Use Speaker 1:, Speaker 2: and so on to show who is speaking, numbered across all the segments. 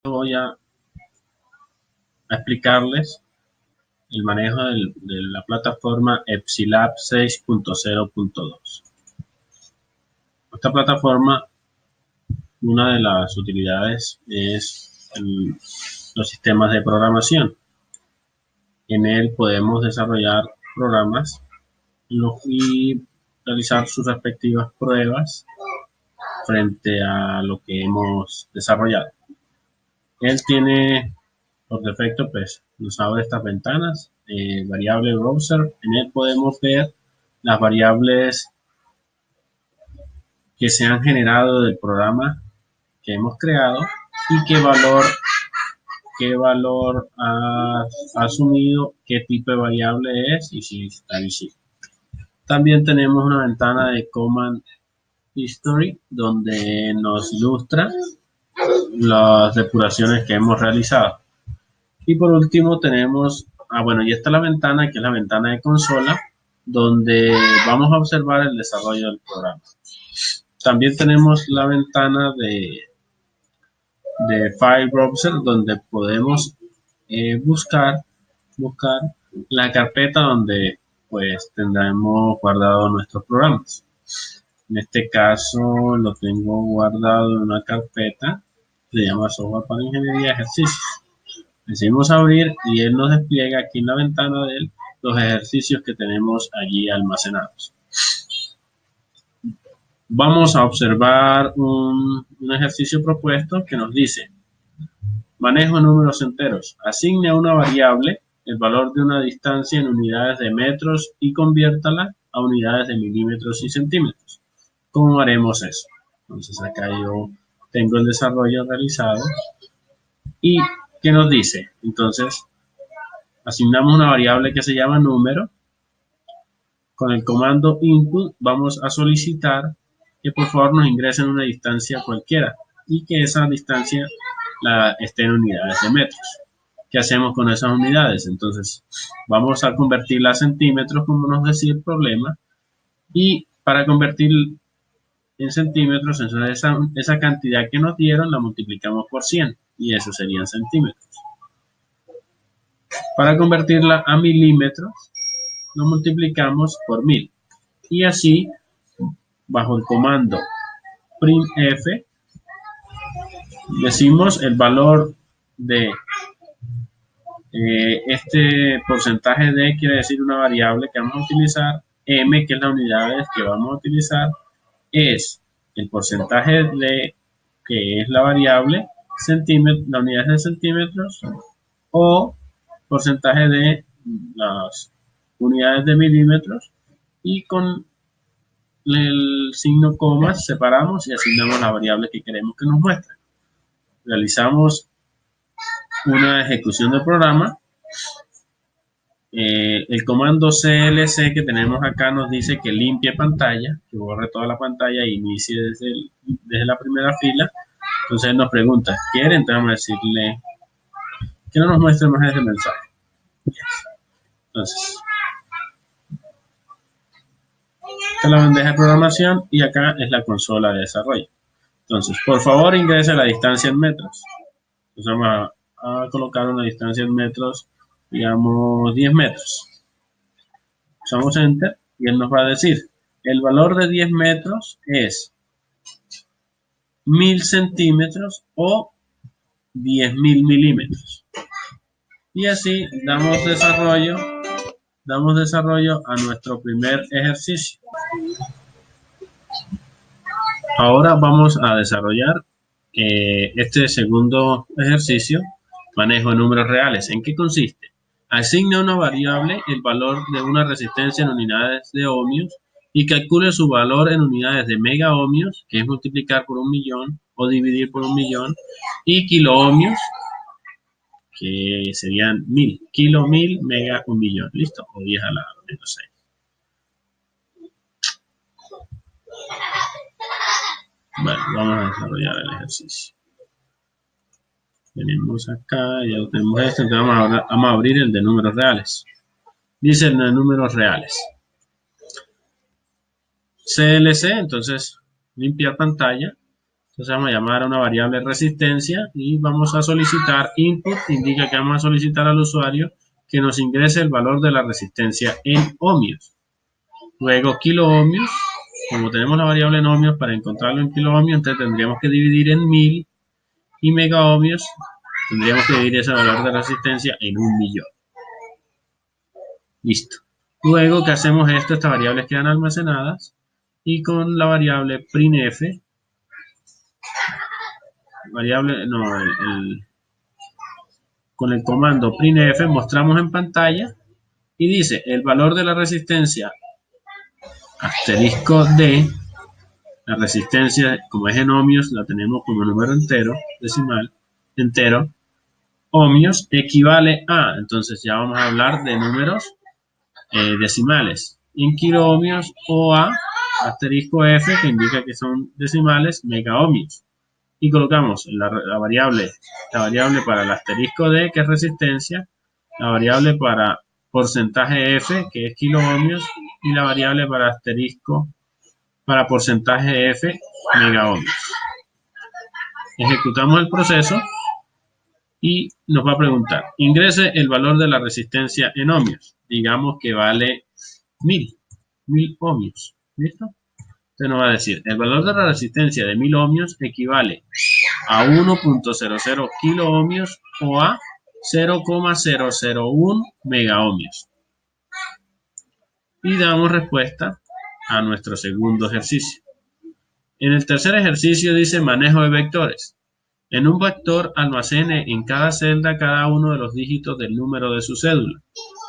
Speaker 1: Voy a explicarles el manejo de la plataforma EPSILAB 6.0.2. Esta plataforma, una de las utilidades es los sistemas de programación. En él podemos desarrollar programas y realizar sus respectivas pruebas frente a lo que hemos desarrollado. Él tiene por defecto, pues nos abre estas ventanas, variable browser. En él podemos ver las variables que se han generado del programa que hemos creado y qué valor ha asumido, qué tipo de variable es y si está visible. También tenemos una ventana de Command History donde nos ilustra las depuraciones que hemos realizado. Y por último tenemos, y esta es la ventana, que es la ventana de consola, donde vamos a observar el desarrollo del programa. También tenemos la ventana de File Browser, donde podemos buscar la carpeta donde pues tendremos guardado nuestros programas. En este caso lo tengo guardado en una carpeta que se llama Software para Ingeniería Ejercicios. Decidimos abrir y él nos despliega aquí en la ventana de él los ejercicios que tenemos allí almacenados. Vamos a observar un ejercicio propuesto que nos dice: manejo de números enteros. Asigne a una variable el valor de una distancia en unidades de metros y conviértala a unidades de milímetros y centímetros. ¿Cómo haremos eso? Entonces acá yo tengo el desarrollo realizado. ¿Y qué nos dice? Entonces asignamos una variable que se llama número. Con el comando input vamos a solicitar que por favor nos ingresen una distancia cualquiera y que esa distancia esté en unidades de metros. ¿Qué hacemos con esas unidades? Entonces vamos a convertirla a centímetros, como nos decía el problema, y para convertir en centímetros, entonces esa cantidad que nos dieron la multiplicamos por 100 y eso serían centímetros. Para convertirla a milímetros lo multiplicamos por 1000 y así bajo el comando printf decimos el valor de este porcentaje de, quiere decir una variable que vamos a utilizar, m, que es la unidad que vamos a utilizar, es el porcentaje de, que es la variable, la unidad de centímetros, o porcentaje de las unidades de milímetros, y con el signo coma separamos y asignamos la variable que queremos que nos muestre. Realizamos una ejecución del programa. El comando clc que tenemos acá nos dice que limpie pantalla, que borre toda la pantalla e inicie desde la primera fila. Entonces él nos pregunta, ¿quiere? Entonces vamos a decirle que no nos muestre más ese mensaje. Entonces, esta es la bandeja de programación y acá es la consola de desarrollo. Entonces, por favor ingrese la distancia en metros. Entonces vamos a colocar una distancia en metros, digamos 10 metros. Usamos Enter y él nos va a decir, el valor de 10 metros es 1000 centímetros o 10.000 milímetros. Y así damos desarrollo a nuestro primer ejercicio. Ahora vamos a desarrollar este segundo ejercicio, manejo de números reales. ¿En qué consiste? Asigna a una variable el valor de una resistencia en unidades de ohmios y calcule su valor en unidades de mega ohmios, que es multiplicar por 1.000.000 o dividir por 1.000.000, y kilo ohmios, que serían 1000. Kilo, 1000, mega, 1.000.000. ¿Listo? O 10 a la menos 6. Bueno, vamos a desarrollar el ejercicio. Venimos acá, ya tenemos este, entonces vamos a abrir el de números reales. Dice el de números reales. CLC, entonces limpiar pantalla. Entonces Entonces vamos a llamar a una variable resistencia y vamos a solicitar input, indica que vamos a solicitar al usuario que nos ingrese el valor de la resistencia en ohmios. Luego kilo ohmios, como tenemos la variable en ohmios, para encontrarlo en kilo ohmios, entonces tendríamos que dividir en 1000 y mega ohmios, tendríamos que dividir ese valor de resistencia en 1.000.000. Listo. Luego que hacemos esto, estas variables quedan almacenadas y con la variable printf, con el comando printf mostramos en pantalla y dice el valor de la resistencia asterisco D, la resistencia como es en ohmios la tenemos como número entero, decimal, entero, ohmios equivale a, entonces ya vamos a hablar de números decimales, en kilo ohmios o a asterisco F que indica que son decimales, mega ohmios. Y colocamos la variable para el asterisco D, que es resistencia, la variable para porcentaje F, que es kilo ohmios, y la variable para asterisco para porcentaje F, mega ohmios. Ejecutamos el proceso y nos va a preguntar, ingrese el valor de la resistencia en ohmios. Digamos que vale 1000 ohmios. ¿Listo? Entonces nos va a decir, el valor de la resistencia de 1000 ohmios equivale a 1.00 kilo ohmios o a 0,001 mega ohmios. Y damos respuesta a nuestro segundo ejercicio. En el tercer ejercicio dice manejo de vectores. En un vector almacene en cada celda cada uno de los dígitos del número de su cédula.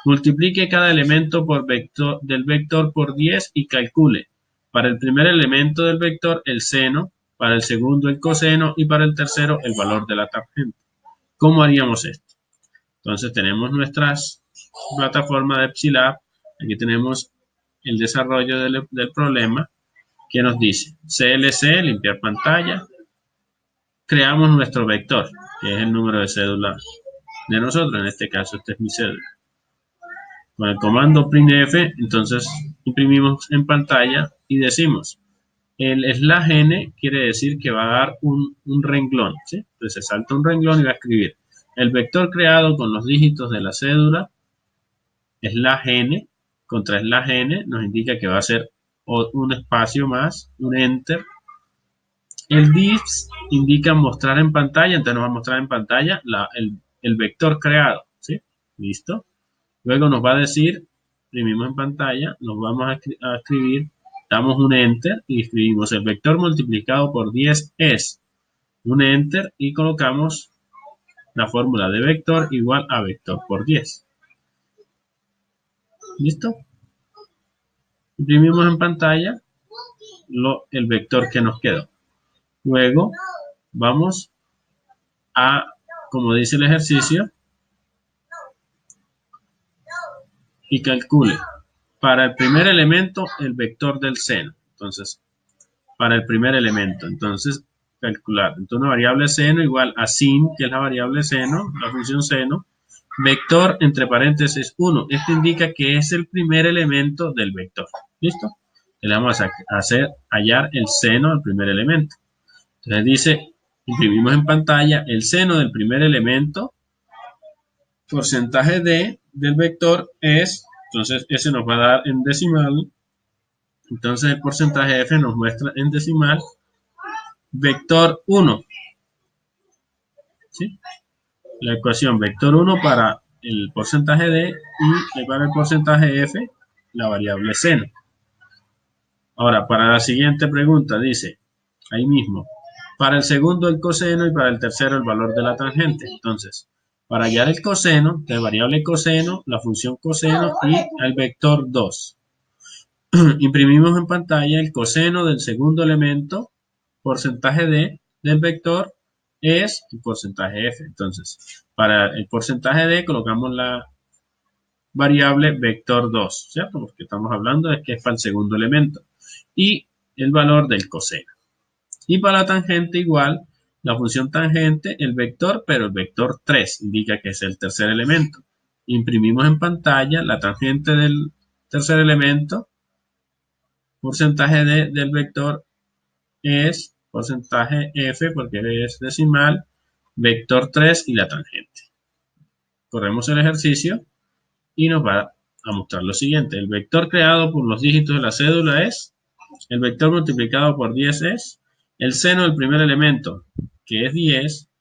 Speaker 1: Multiplique cada elemento del vector por 10 y calcule para el primer elemento del vector el seno, para el segundo el coseno y para el tercero el valor de la tangente. ¿Cómo haríamos esto? Entonces tenemos nuestras plataformas de Epsilab. Aquí tenemos el desarrollo del problema que nos dice CLC, limpiar pantalla. Creamos nuestro vector, que es el número de cédula de nosotros. En este caso, este es mi cédula. Con el comando printf, entonces imprimimos en pantalla y decimos, el /n quiere decir que va a dar un renglón, ¿sí? Entonces se salta un renglón y va a escribir el vector creado con los dígitos de la cédula, /n, contra /n nos indica que va a ser un espacio más, un enter. El divs indica mostrar en pantalla, entonces nos va a mostrar en pantalla el vector creado, ¿sí? ¿Listo? Luego nos va a decir, imprimimos en pantalla, nos vamos a escribir, damos un enter y escribimos el vector multiplicado por 10 es un enter y colocamos la fórmula de vector igual a vector por 10. ¿Listo? Imprimimos en pantalla el vector que nos quedó. Luego vamos a, como dice el ejercicio, y calcule para el primer elemento el vector del seno. Entonces, para el primer elemento, entonces calcular. Entonces, una variable seno igual a sin, que es la variable seno, la función seno, vector entre paréntesis 1. Esto indica que es el primer elemento del vector. ¿Listo? Le vamos a hallar el seno al primer elemento. Entonces dice, imprimimos en pantalla el seno del primer elemento, porcentaje del vector es, entonces ese nos va a dar en decimal, entonces el porcentaje F nos muestra en decimal, vector 1, ¿sí? La ecuación vector 1 para el porcentaje D y para el porcentaje F, la variable seno. Ahora, para la siguiente pregunta dice, ahí mismo, para el segundo el coseno y para el tercero el valor de la tangente. Entonces, para hallar el coseno, la variable coseno, la función coseno y el vector 2. Imprimimos en pantalla el coseno del segundo elemento, porcentaje D del vector es el porcentaje F. Entonces, para el porcentaje D colocamos la variable vector 2, ¿cierto? Porque estamos hablando de que es para el segundo elemento. Y el valor del coseno. Y para la tangente igual, la función tangente, el vector, pero el vector 3 indica que es el tercer elemento. Imprimimos en pantalla la tangente del tercer elemento, porcentaje del vector es porcentaje F, porque es decimal, vector 3 y la tangente. Corremos el ejercicio y nos va a mostrar lo siguiente. El vector creado por los dígitos de la cédula es, el vector multiplicado por 10 es, el seno del primer elemento, que es 10,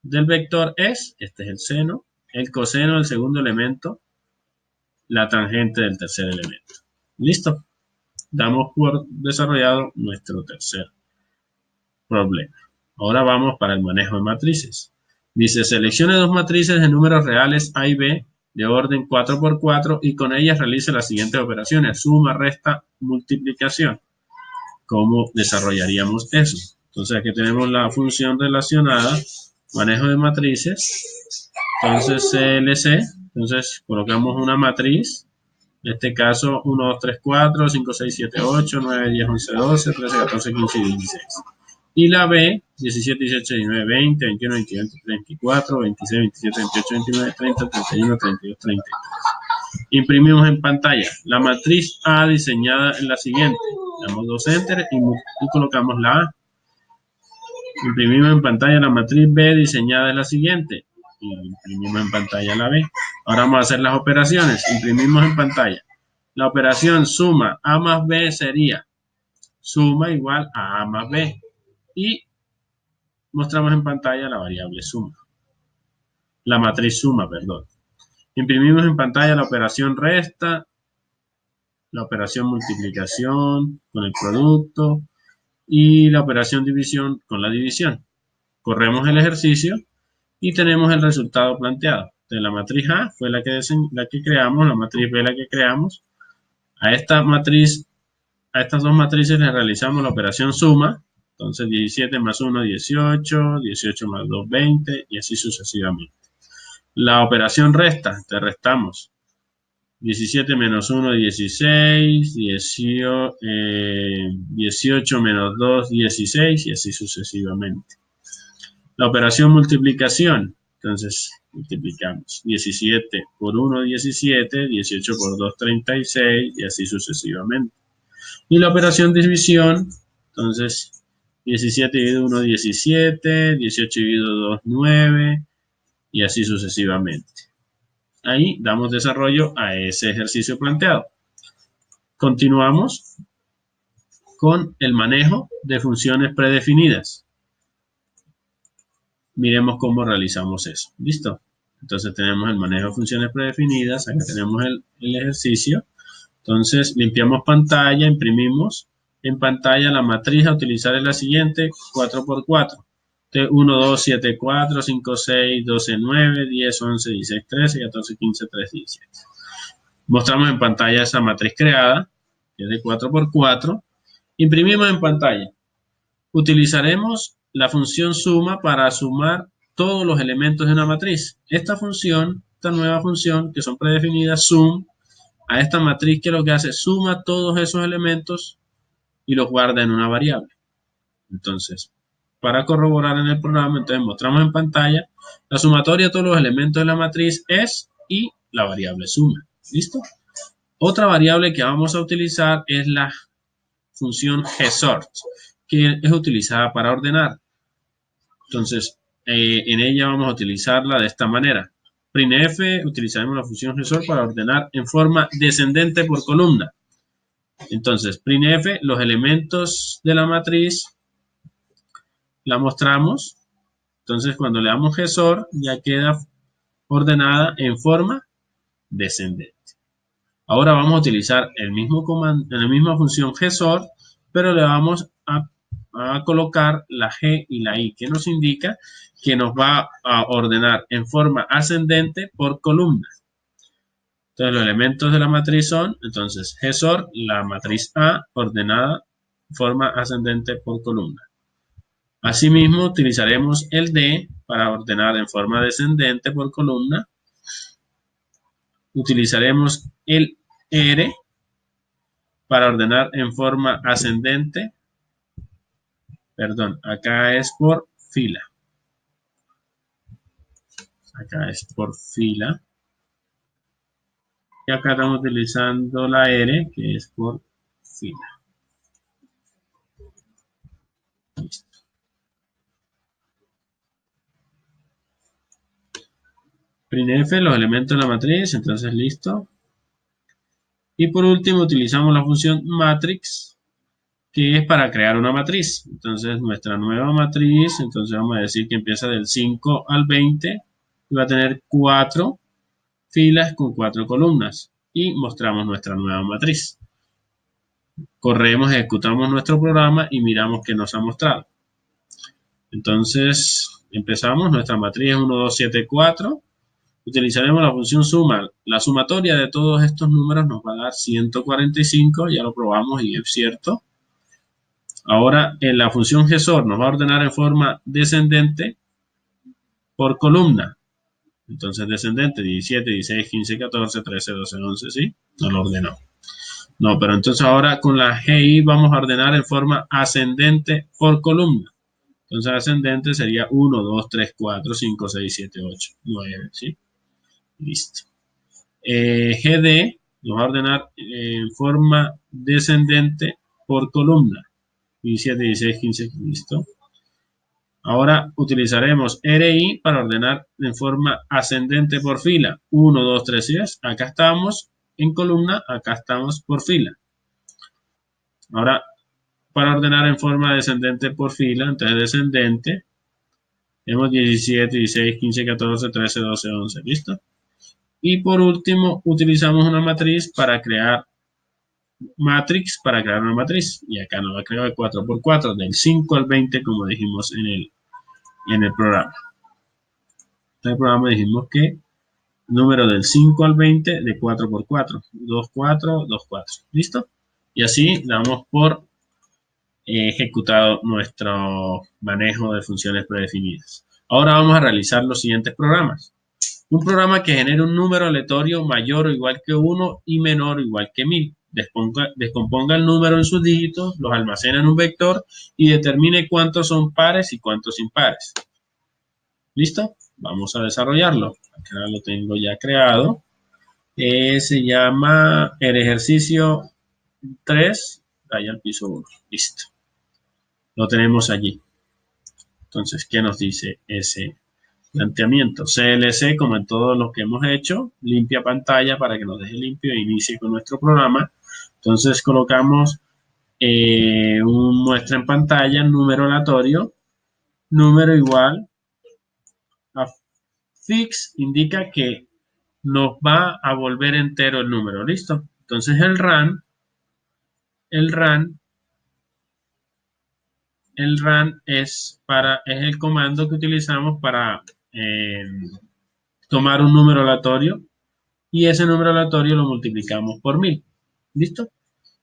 Speaker 1: del vector es, este es el seno, el coseno del segundo elemento, la tangente del tercer elemento. ¿Listo? Damos por desarrollado nuestro tercer problema. Ahora vamos para el manejo de matrices. Dice, seleccione dos matrices de números reales A y B de orden 4 por 4 y con ellas realice las siguientes operaciones, suma, resta, multiplicación. ¿Cómo desarrollaríamos eso? Entonces aquí tenemos la función relacionada, manejo de matrices. Entonces CLC, entonces colocamos una matriz, en este caso 1, 2, 3, 4, 5, 6, 7, 8, 9, 10, 11, 12, 13, 14, 15 y 16. Y la B, 17, 18, 19, 20, 21, 22, 24, 26, 27, 28, 29, 30, 31, 32, 33. Imprimimos en pantalla la matriz A diseñada en la siguiente. Damos dos enter y colocamos la A. Imprimimos en pantalla la matriz B diseñada en la siguiente. Y imprimimos en pantalla la B. Ahora vamos a hacer las operaciones. Imprimimos en pantalla. La operación suma A más B sería suma igual a A más B. Y mostramos en pantalla la variable suma. La matriz suma, perdón. Imprimimos en pantalla la operación resta, la operación multiplicación con el producto y la operación división con la división. Corremos el ejercicio y tenemos el resultado planteado. De la matriz A fue la que creamos, la matriz B la que creamos. A esta matriz, a estas dos matrices le realizamos la operación suma. Entonces 17 más 1, 18, 18 más 2, 20 y así sucesivamente. La operación resta, te restamos 17 menos 1, 16, 18 menos 2, 16 y así sucesivamente. La operación multiplicación, entonces multiplicamos 17 por 1, 17, 18 por 2, 36 y así sucesivamente. Y la operación división, entonces 17 dividido 1, 17, 18 dividido 2, 9 y así sucesivamente. Ahí damos desarrollo a ese ejercicio planteado. Continuamos con el manejo de funciones predefinidas. Miremos cómo realizamos eso. ¿Listo? Entonces tenemos el manejo de funciones predefinidas. Acá tenemos el ejercicio. Entonces limpiamos pantalla, imprimimos en pantalla la matriz a utilizar es la siguiente, 4 por 4. 1, 2, 7, 4, 5, 6, 12, 9, 10, 11, 16, 13, 14, 15, 13, 17. Mostramos en pantalla esa matriz creada, que es de 4 por 4. Imprimimos en pantalla. Utilizaremos la función suma para sumar todos los elementos de una matriz. Esta función, esta nueva función, que son predefinidas, sum, a esta matriz que lo que hace, suma todos esos elementos y los guarda en una variable. Entonces, para corroborar en el programa, entonces mostramos en pantalla la sumatoria de todos los elementos de la matriz es y la variable suma. ¿Listo? Otra variable que vamos a utilizar es la función GSort, que es utilizada para ordenar. Entonces, en ella vamos a utilizarla de esta manera. Printf, utilizaremos la función GSort para ordenar en forma descendente por columna. Entonces, printf, los elementos de la matriz la mostramos. Entonces, cuando le damos GSort, ya queda ordenada en forma descendente. Ahora vamos a utilizar el mismo comando, la misma función GSort, pero le vamos a colocar la G y la I, que nos indica que nos va a ordenar en forma ascendente por columna. Entonces los elementos de la matriz son, entonces GSort, la matriz A ordenada en forma ascendente por columna. Asimismo utilizaremos el D para ordenar en forma descendente por columna. Utilizaremos el R para ordenar en forma ascendente, perdón, acá es por fila. Acá es por fila. Y acá estamos utilizando la R, que es por fila. Listo. printf, los elementos de la matriz, entonces listo. Y por último utilizamos la función matrix, que es para crear una matriz. Entonces nuestra nueva matriz, entonces vamos a decir que empieza del 5 al 20 y va a tener 4 filas con 4 columnas y mostramos nuestra nueva matriz. Corremos, ejecutamos nuestro programa y miramos que nos ha mostrado. Entonces empezamos, nuestra matriz es 1, 2, 7, 4. Utilizaremos la función suma. La sumatoria de todos estos números nos va a dar 145, ya lo probamos y es cierto. Ahora en la función GSOR nos va a ordenar en forma descendente por columna. Entonces descendente 17, 16, 15, 14, 13, 12, 11, ¿sí? No lo ordenó. No, pero entonces ahora con la GI vamos a ordenar en forma ascendente por columna. Entonces ascendente sería 1, 2, 3, 4, 5, 6, 7, 8, 9, ¿sí? Listo. GD nos va a ordenar en forma descendente por columna. 17, 16, 15, listo. Ahora utilizaremos RI para ordenar en forma ascendente por fila. 1, 2, 3, 10. Acá estamos en columna, acá estamos por fila. Ahora, para ordenar en forma descendente por fila, entonces descendente, tenemos 17, 16, 15, 14, 13, 12, 11, ¿listo? Y por último, utilizamos una matriz para crear una matriz. Y acá nos va a crear 4 por 4, del 5 al 20, como dijimos en el programa. En el programa dijimos que número del 5 al 20 de 4 por 4, 2, 4, 2, 4, ¿listo? Y así damos por ejecutado nuestro manejo de funciones predefinidas. Ahora vamos a realizar los siguientes programas. Un programa que genere un número aleatorio mayor o igual que 1 y menor o igual que 1000. Descomponga el número en sus dígitos, los almacena en un vector y determine cuántos son pares y cuántos impares. ¿Listo? Vamos a desarrollarlo. Acá lo tengo ya creado. Se llama el ejercicio 3, raya al piso 1. Listo. Lo tenemos allí. Entonces, ¿qué nos dice ese planteamiento? CLC, como en todo lo que hemos hecho, limpia pantalla para que nos deje limpio e inicie con nuestro programa. Entonces colocamos un muestra en pantalla, número aleatorio, número igual a fix, indica que nos va a volver entero el número, ¿listo? Entonces el run es el comando que utilizamos para tomar un número aleatorio y ese número aleatorio lo multiplicamos por 1000. ¿Listo?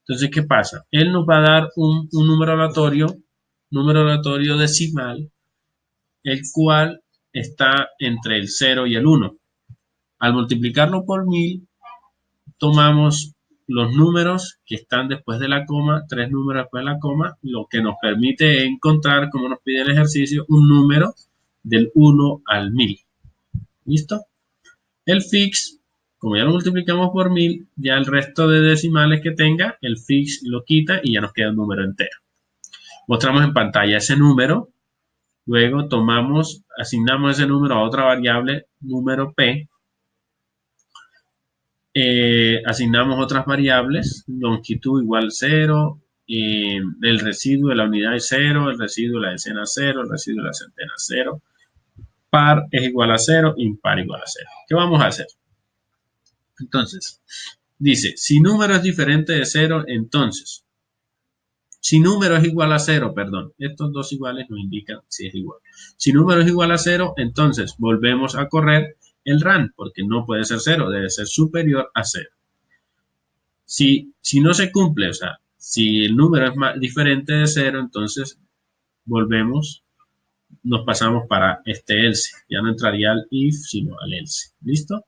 Speaker 1: Entonces, ¿qué pasa? Él nos va a dar un número aleatorio decimal, el cual está entre el 0 y el 1. Al multiplicarlo por 1000, tomamos los números que están después de la coma, 3 números después de la coma, lo que nos permite encontrar, como nos pide el ejercicio, un número del 1 al 1000. ¿Listo? El fix, como ya lo multiplicamos por 1000, ya el resto de decimales que tenga, el fix lo quita y ya nos queda un número entero. Mostramos en pantalla ese número, luego asignamos ese número a otra variable, número P, asignamos otras variables, longitud igual 0, el residuo de la unidad es 0, el residuo de la decena 0, el residuo de la centena 0, par es igual a 0, impar igual a 0. ¿Qué vamos a hacer? Entonces, dice, si número es diferente de 0, entonces, si número es igual a 0, perdón, estos dos iguales nos indican si es igual. Si número es igual a 0, entonces volvemos a correr el run, porque no puede ser 0, debe ser superior a 0. Si no se cumple, o sea, si el número es más diferente de 0, entonces nos pasamos para este else. Ya no entraría al if, sino al else. ¿Listo?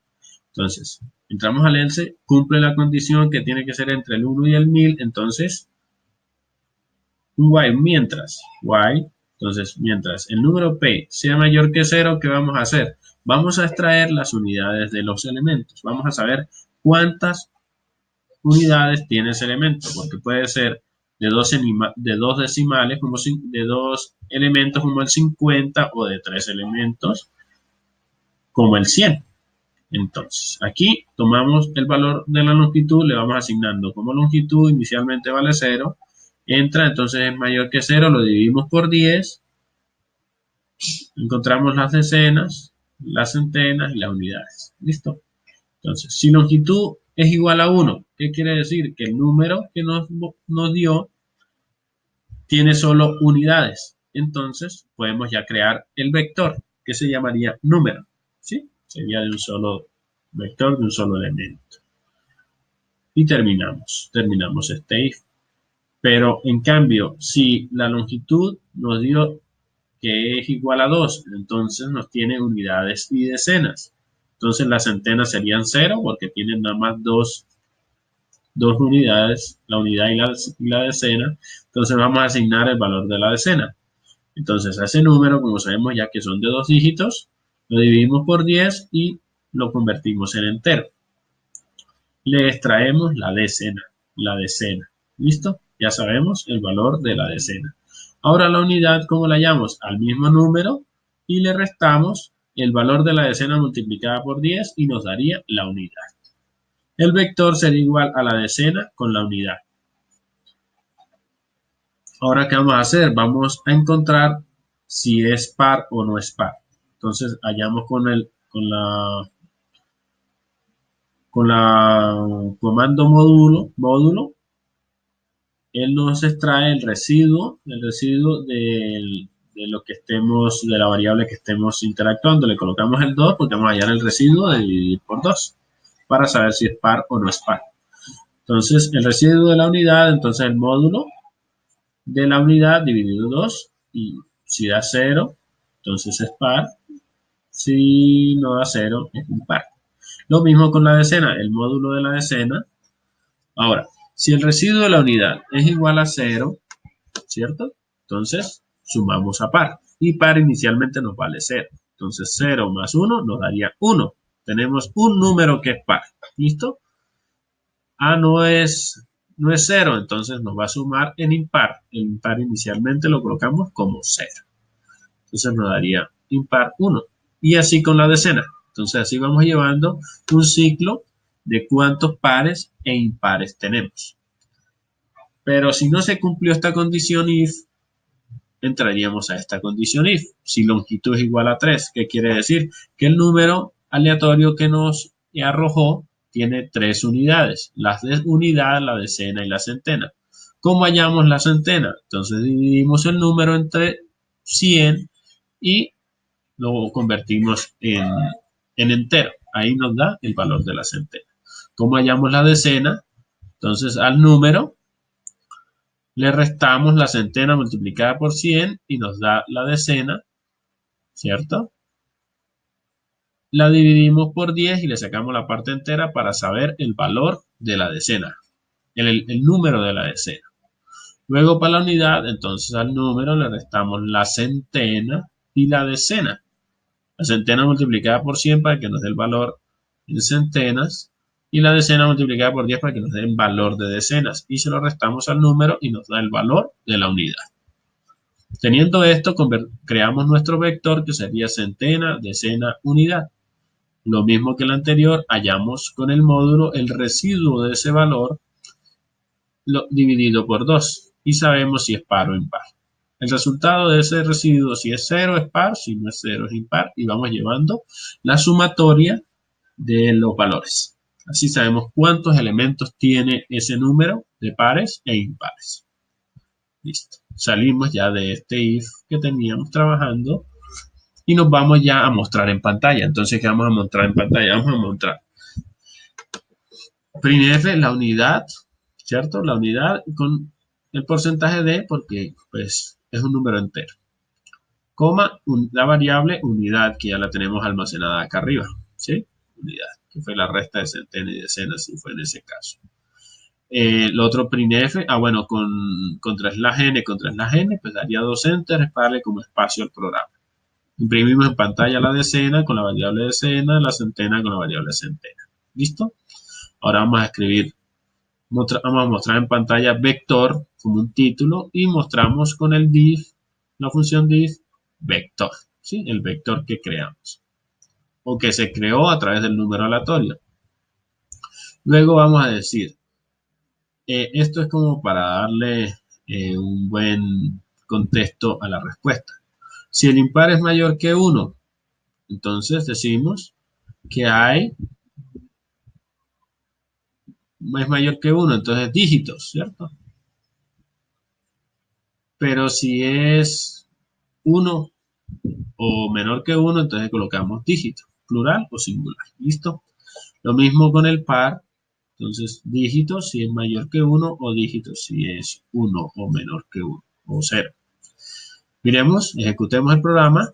Speaker 1: Entonces, entramos al else, cumple la condición que tiene que ser entre el 1 y el 1000, entonces, un while, mientras el número P sea mayor que 0, ¿qué vamos a hacer? Vamos a extraer las unidades de los elementos. Vamos a saber cuántas unidades tiene ese elemento, porque puede ser de dos decimales, de dos elementos como el 50 o de tres elementos como el 100. Entonces, aquí tomamos el valor de la longitud, le vamos asignando como longitud, inicialmente vale 0, entra, entonces es mayor que 0, lo dividimos por 10, encontramos las decenas, las centenas y las unidades. ¿Listo? Entonces, si longitud es igual a 1, ¿qué quiere decir? Que el número que nos dio tiene solo unidades. Entonces, podemos ya crear el vector, que se llamaría número. ¿Sí? Sería de un solo vector, de un solo elemento. Y terminamos este if. Pero en cambio, si la longitud nos dio que es igual a 2, entonces nos tiene unidades y decenas. Entonces las centenas serían 0 porque tienen nada más dos unidades, la unidad y la decena. Entonces vamos a asignar el valor de la decena. Entonces a ese número, como sabemos ya que son de 2 dígitos, lo dividimos por 10 y lo convertimos en entero. Le extraemos la decena. ¿Listo? Ya sabemos el valor de la decena. Ahora la unidad, ¿cómo la hallamos? Al mismo número y le restamos el valor de la decena multiplicada por 10 y nos daría la unidad. El vector sería igual a la decena con la unidad. Ahora, ¿qué vamos a hacer? Vamos a encontrar si es par o no es par. Entonces, hallamos con la comando módulo, él nos extrae el residuo de lo que estemos, de la variable que estemos interactuando. Le colocamos el 2 porque vamos a hallar el residuo de dividir por 2 para saber si es par o no es par. Entonces, el residuo de la unidad, entonces el módulo de la unidad dividido 2 y si da 0, entonces es par. Si no da 0, es impar. Lo mismo con la decena, el módulo de la decena. Ahora, si el residuo de la unidad es igual a 0, ¿cierto? Entonces, sumamos a par. Y par inicialmente nos vale 0. Entonces, 0 más 1 nos daría 1. Tenemos un número que es par. ¿Listo? No es 0, entonces nos va a sumar en impar. El impar inicialmente lo colocamos como 0. Entonces nos daría impar 1. Y así con la decena. Entonces así vamos llevando un ciclo de cuántos pares e impares tenemos. Pero si no se cumplió esta condición if, entraríamos a esta condición if. Si longitud es igual a 3, ¿qué quiere decir? Que el número aleatorio que nos arrojó tiene 3 unidades. La unidad, la decena y la centena. ¿Cómo hallamos la centena? Entonces dividimos el número entre 100 y lo convertimos en entero. Ahí nos da el valor de la centena. ¿Cómo hallamos la decena? Entonces al número le restamos la centena multiplicada por 100 y nos da la decena, ¿cierto? La dividimos por 10 y le sacamos la parte entera para saber el valor de la decena, el número de la decena. Luego para la unidad, entonces al número le restamos la centena y la decena. La centena multiplicada por 100 para que nos dé el valor en centenas y la decena multiplicada por 10 para que nos dé el valor de decenas. Y se lo restamos al número y nos da el valor de la unidad. Teniendo esto, creamos nuestro vector que sería centena, decena, unidad. Lo mismo que el anterior, hallamos con el módulo el residuo de ese valor dividido por 2 y sabemos si es par o impar. El resultado de ese residuo, si es 0 es par, si no es 0 es impar y vamos llevando la sumatoria de los valores. Así sabemos cuántos elementos tiene ese número de pares e impares. Listo. Salimos ya de este if que teníamos trabajando y nos vamos ya a mostrar en pantalla. Entonces, ¿qué vamos a mostrar en pantalla? Vamos a mostrar printf la unidad, ¿cierto? La unidad con el porcentaje de, porque pues es un número entero. Coma, la variable unidad, que ya la tenemos almacenada acá arriba, ¿sí? Unidad, que fue la resta de centenas y decenas, si fue en ese caso. Lo otro printf, bueno, con 3n, pues daría 2 enters para darle como espacio al programa. Imprimimos en pantalla la decena con la variable decena, la centena con la variable centena. ¿Listo? Ahora vamos a escribir, vamos a mostrar en pantalla vector como un título y mostramos con el div, la función div, vector, ¿sí? El vector que creamos. o que se creó a través del número aleatorio. Luego vamos a decir, esto es como para darle un buen contexto a la respuesta. Si el impar es mayor que 1, entonces decimos que es mayor que 1, entonces dígitos, ¿cierto? Pero si es 1 o menor que 1, entonces colocamos dígito, plural o singular. ¿Listo? Lo mismo con el par. Entonces, dígito si es mayor que 1 o dígito si es 1 o menor que 1 o 0. Miremos, ejecutemos el programa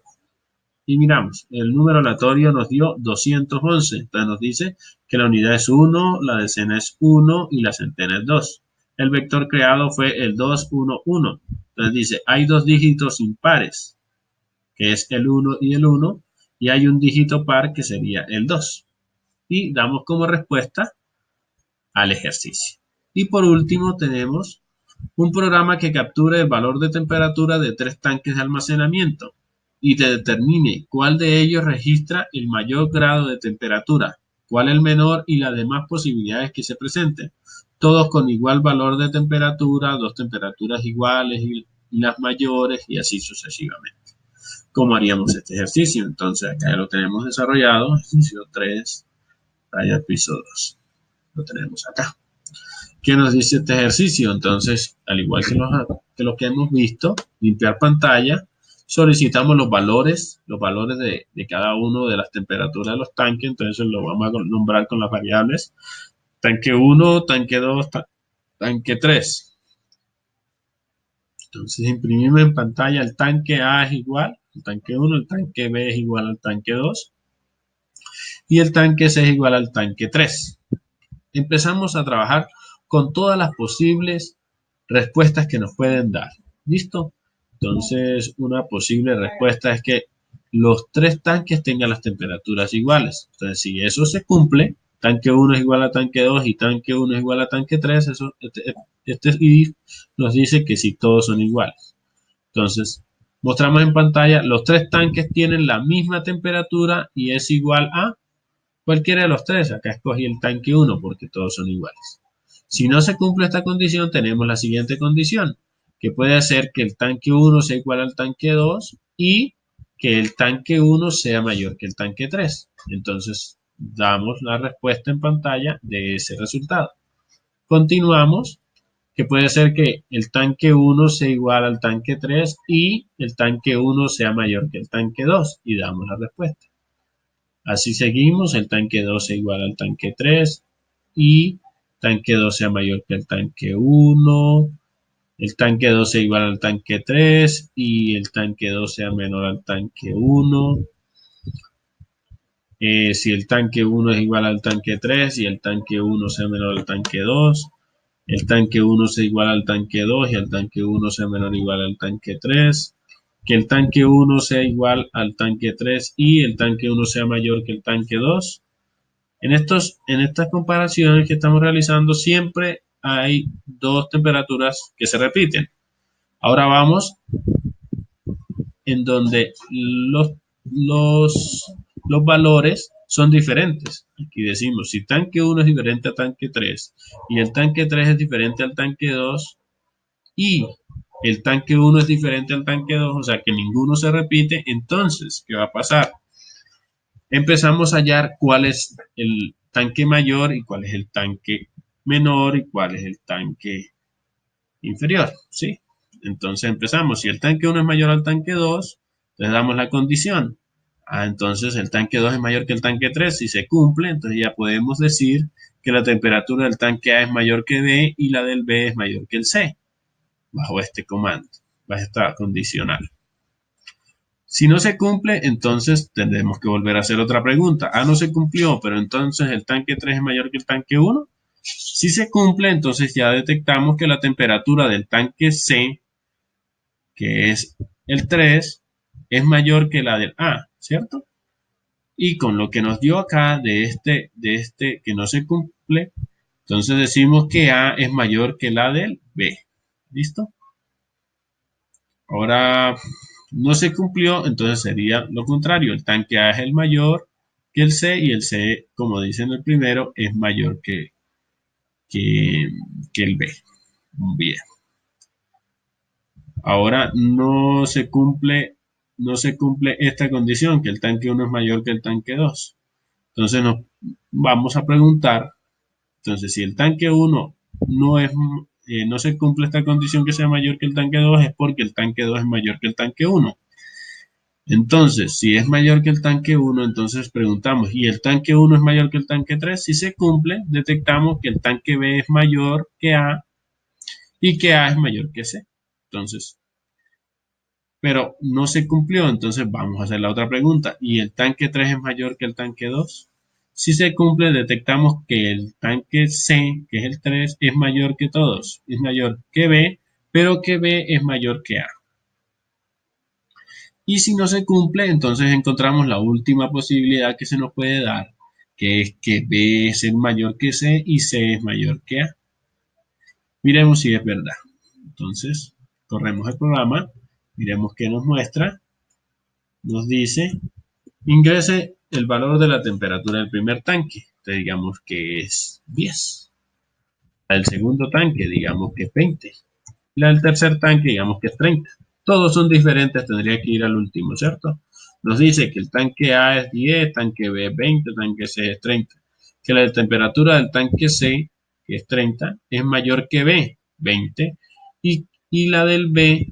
Speaker 1: y miramos. El número aleatorio nos dio 211. Entonces nos dice que la unidad es 1, la decena es 1 y la centena es 2. El vector creado fue el 211. Entonces dice, hay dos dígitos impares, que es el 1 y el 1, y hay un dígito par que sería el 2. Y damos como respuesta al ejercicio. Y por último tenemos un programa que capture el valor de temperatura de 3 tanques de almacenamiento y te determine cuál de ellos registra el mayor grado de temperatura, cuál el menor y las demás posibilidades que se presenten. Todos con igual valor de temperatura, dos temperaturas iguales y las mayores y así sucesivamente. ¿Cómo haríamos este ejercicio? Entonces acá ya lo tenemos desarrollado, ejercicio 3, raya piso 2. Lo tenemos acá. ¿Qué nos dice este ejercicio? Entonces, al igual que lo que hemos visto, limpiar pantalla, solicitamos los valores de cada uno de las temperaturas de los tanques, entonces lo vamos a nombrar con las variables tanque 1, tanque 2, tanque 3. Entonces imprimimos en pantalla el tanque A es igual al tanque 1, el tanque B es igual al tanque 2 y el tanque C es igual al tanque 3. Empezamos a trabajar con todas las posibles respuestas que nos pueden dar. ¿Listo? Entonces, una posible respuesta es que los tres tanques tengan las temperaturas iguales. Entonces, si eso se cumple, tanque 1 es igual a tanque 2 y tanque 1 es igual a tanque 3, este if nos dice que si todos son iguales. Entonces, mostramos en pantalla, los tres tanques tienen la misma temperatura y es igual a cualquiera de los tres. Acá escogí el tanque 1 porque todos son iguales. Si no se cumple esta condición, tenemos la siguiente condición, que puede hacer que el tanque 1 sea igual al tanque 2 y que el tanque 1 sea mayor que el tanque 3. Entonces, damos la respuesta en pantalla de ese resultado. Continuamos, que puede ser que el tanque 1 sea igual al tanque 3 y el tanque 1 sea mayor que el tanque 2 y damos la respuesta. Así seguimos, el tanque 2 es igual al tanque 3 y tanque 2 sea mayor que el tanque 1, el tanque 2 sea igual al tanque 3 y el tanque 2 sea menor al tanque 1. Si el tanque 1 es igual al tanque 3 y el tanque 1 sea menor al tanque 2, el tanque 1 sea igual al tanque 2 y el tanque 1 sea menor o igual al tanque 3, que el tanque 1 sea igual al tanque 3 y el tanque 1 sea mayor que el tanque 2. En estas comparaciones que estamos realizando siempre hay dos temperaturas que se repiten. Ahora vamos en donde los valores son diferentes. Aquí decimos, si tanque 1 es diferente a tanque 3 y el tanque 3 es diferente al tanque 2 y el tanque 1 es diferente al tanque 2, o sea que ninguno se repite, entonces, ¿qué va a pasar? Empezamos a hallar cuál es el tanque mayor y cuál es el tanque menor y cuál es el tanque inferior, ¿sí? Entonces empezamos, si el tanque 1 es mayor al tanque 2, entonces damos la condición. Entonces el tanque 2 es mayor que el tanque 3, si se cumple, entonces ya podemos decir que la temperatura del tanque A es mayor que B y la del B es mayor que el C, bajo este comando, bajo esta condicional. Si no se cumple, entonces tendremos que volver a hacer otra pregunta. No se cumplió, pero entonces el tanque 3 es mayor que el tanque 1. Si se cumple, entonces ya detectamos que la temperatura del tanque C, que es el 3, es mayor que la del A, ¿cierto? Y con lo que nos dio acá de este que no se cumple, entonces decimos que A es mayor que la del B. ¿Listo? Ahora no se cumplió, entonces sería lo contrario. El tanque A es el mayor que el C, y el C, como dice en el primero, es mayor que, que el B. Bien. Ahora no se cumple esta condición, que el tanque 1 es mayor que el tanque 2. Entonces nos vamos a preguntar, entonces si el tanque 1 no se cumple esta condición que sea mayor que el tanque 2, es porque el tanque 2 es mayor que el tanque 1. Entonces, si es mayor que el tanque 1, entonces preguntamos, ¿y el tanque 1 es mayor que el tanque 3? Si se cumple, detectamos que el tanque B es mayor que A y que A es mayor que C. Entonces, pero no se cumplió, entonces vamos a hacer la otra pregunta. ¿Y el tanque 3 es mayor que el tanque 2? Si se cumple, detectamos que el tanque C, que es el 3, es mayor que todos, es mayor que B, pero que B es mayor que A. Y si no se cumple, entonces encontramos la última posibilidad que se nos puede dar, que es que B es el mayor que C y C es mayor que A. Miremos si es verdad. Entonces, corremos el programa, miremos qué nos muestra. Nos dice, ingrese el valor de la temperatura del primer tanque. Entonces digamos que es 10. La del segundo tanque, digamos que es 20. La del tercer tanque, digamos que es 30. Todos son diferentes, tendría que ir al último, ¿cierto? Nos dice que el tanque A es 10, tanque B es 20, tanque C es 30. Que la temperatura del tanque C, que es 30, es mayor que B, 20. Y la del B,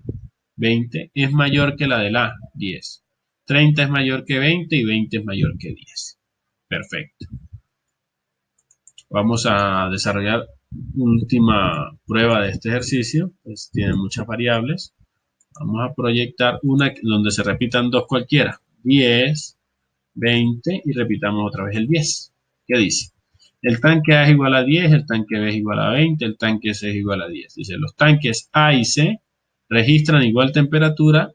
Speaker 1: 20, es mayor que la del A, 10. 30 es mayor que 20 y 20 es mayor que 10. Perfecto. Vamos a desarrollar última prueba de este ejercicio. Pues tiene muchas variables. Vamos a proyectar una donde se repitan dos cualquiera. 10, 20 y repitamos otra vez el 10. ¿Qué dice? El tanque A es igual a 10, el tanque B es igual a 20, el tanque C es igual a 10. Dice, los tanques A y C registran igual temperatura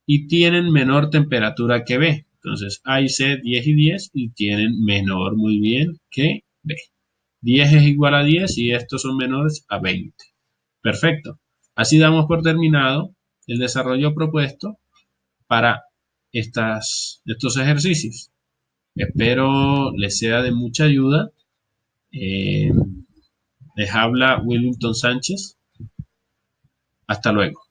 Speaker 1: y tienen menor temperatura que B. Entonces A y C 10 y 10 y tienen menor muy bien que B. 10 es igual a 10 y estos son menores a 20. Perfecto. Así damos por terminado el desarrollo propuesto para estos ejercicios. Espero les sea de mucha ayuda. Les habla Willington Sánchez. Hasta luego.